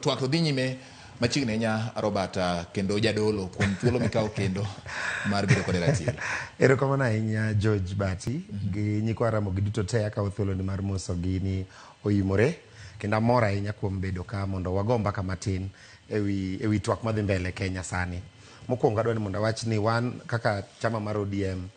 Twak to dhi nyime machiegni nya Robert kendo jadolo kuom thuolo mikao kendo mar bedo kod ratiro. Erokamano ahinya George Bati gi nyikwa Ramogi duto te akawo thuolo ni mar moso gi ni oimore kendo amor ahinya kuom bedo ka mondo wago mbaka matin ewi twak madhi mbele Kenya sani. Mokwongo adwa ni mondo awach ni wan kaka chama mar ODM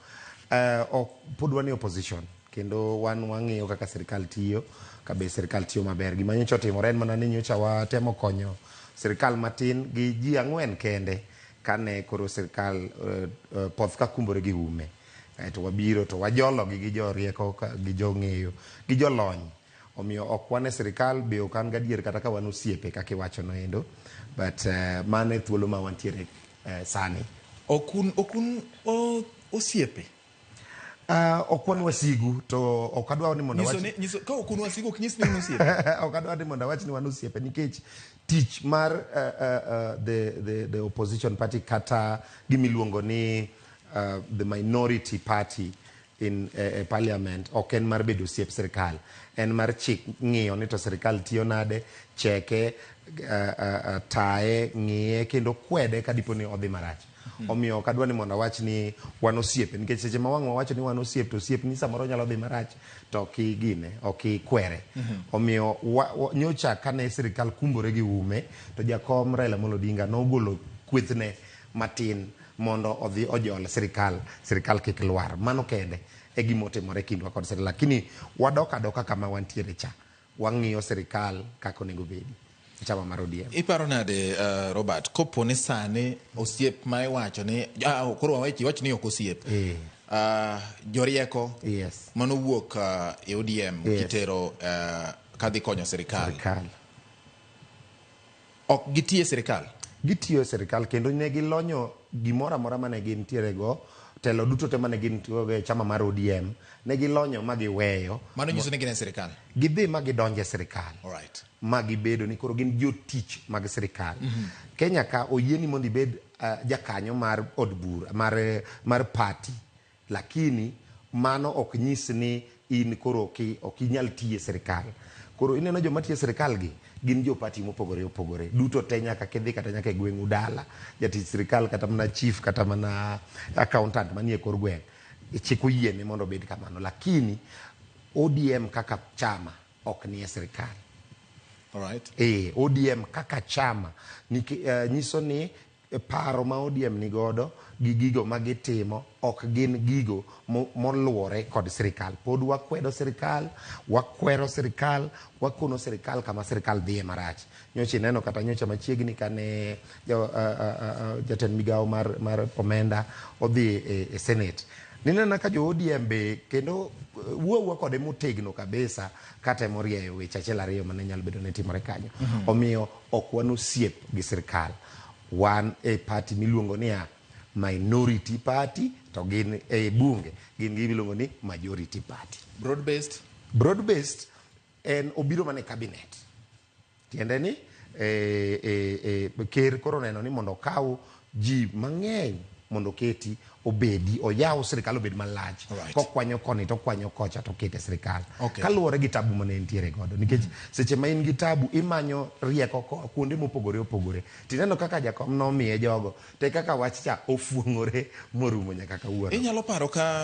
pod wan e opposition kendo wan wang'iyo kaka sirikal tiyo kabe sirikal tiyo maber. Gima nyocha otimore en mana ni nyocha watemo konyo sirikal matin gi ji 4 kende kane koro sirikal poth ka kumbore gi ume. To wabiro to wajolo gi jorieko gi jong'eyo gi jolony. Omiyo ok wan e sirikal be ok an gadier kata ka wan osiepe kaka iwacho no endo. But mane thuolo ma wantiere sani. Okun osiepe. Ok wan wasigu to ok adwa ni mondo wach nyiso ka okun wasigu ok nyis ni wan osiepe. Ok adwa ni mondo awach ni wan osiepe nikech tich mar the opposition party kata gimiluongo ni the minority party in parliament ok en mar bedo osiep sirikal, en mar chik ng'iyo ni to sirikal tiyo nade, cheke, tae, ng'iye kendo kwede ka dipo ni odhi marach. Omiyo ok adwa ni mondo awach ni wan osiepe nikech seche ma wang' wawacho ni wan osiep to osiep ni samoro nyalo dhi marach to ok kwere. Omiyo nyocha kane sirikal kumbore gi ume to jakom Raila Amolo Odinga nogolo kwethne matin mondo odhi ojol sirikal kik lwar. Mano kende e gima otimore kindwa kod sirikal, lakini wadok adoka kama wantiere cha, wang'iyo sirikal kaka onego bedi. Chama mar ODM. Iparo nade Robert kopo ni sani osiep ma iwacho ni koro wach ni ok osiep. Jorieko yes. Mano wuok e ODM yes. Kitero kadhi konyo sirikal. Ok gitie sirikal. Gitiyo sirikal kendo ne gilonyo gimora mora mane gintiere go, telo duto te mane gintiyo chama mar ODM ne gilonyo ma giweyo. Mano nyiso ni gin e sirikal. Gidhi ma gidonje sirikal. All right. Ma gibedo ni koro gin jotich mag sirikal. Kenya ka oyieni mondo ibed jakanyo mar od bura mar party, lakini mano ok nyis ni in koro ok inyal tiye sirikal. Koro ineno joma tiye sirikal gi gin jo party mopogore opogore duto te nyaka kidhi kata nyaka e gweng'u dala jatich sirikal kata mana chief kata mana accountant manie kor gweng' chik oyiene mondo obed kamano, lakini ODM kaka chama ok nie sirikal. Alright. ODM kaka chama nyiso ni paro ma ODM ni godo gi gigo ma gitimo ok gin gigo moluwore kod sirikal. Pod wakwedo sirikal, wakwero sirikal, wakono sirikal kama sirikal dhiye marach. Nyocha neno kata nyocha machiegni kane jatend migawo mar omenda odhi e Senate. Ninena ka jo ODM be kendo wuowa kode motegno kabisa kata morieyo weche achiel ariyo mane nyalo bedo ne timore kanyo. Omiyo ok wan osiep gi sirikal. Wan e party miluongo ni minority party to gin e bunge gin gimiluongo ni majority party. Broad based en obiro mane cabinet. Tiende ni ker koro neno ni mondo kaw ji mang'eny mondo keti obedi oyaw sirikal obed malach. Right. Kokwanyo koni to kwanyo kocha to kete sirikal. Okay. Kaluwore gi tabu mane entiere godo nikech seche ma in gi tabu imanyo rieko kuonde mopogore opogore. Tineno kaka jakom nomiye jogo te kaka wach cha ofuong'ore morumo nyaka kawuono. Inyalo paro ka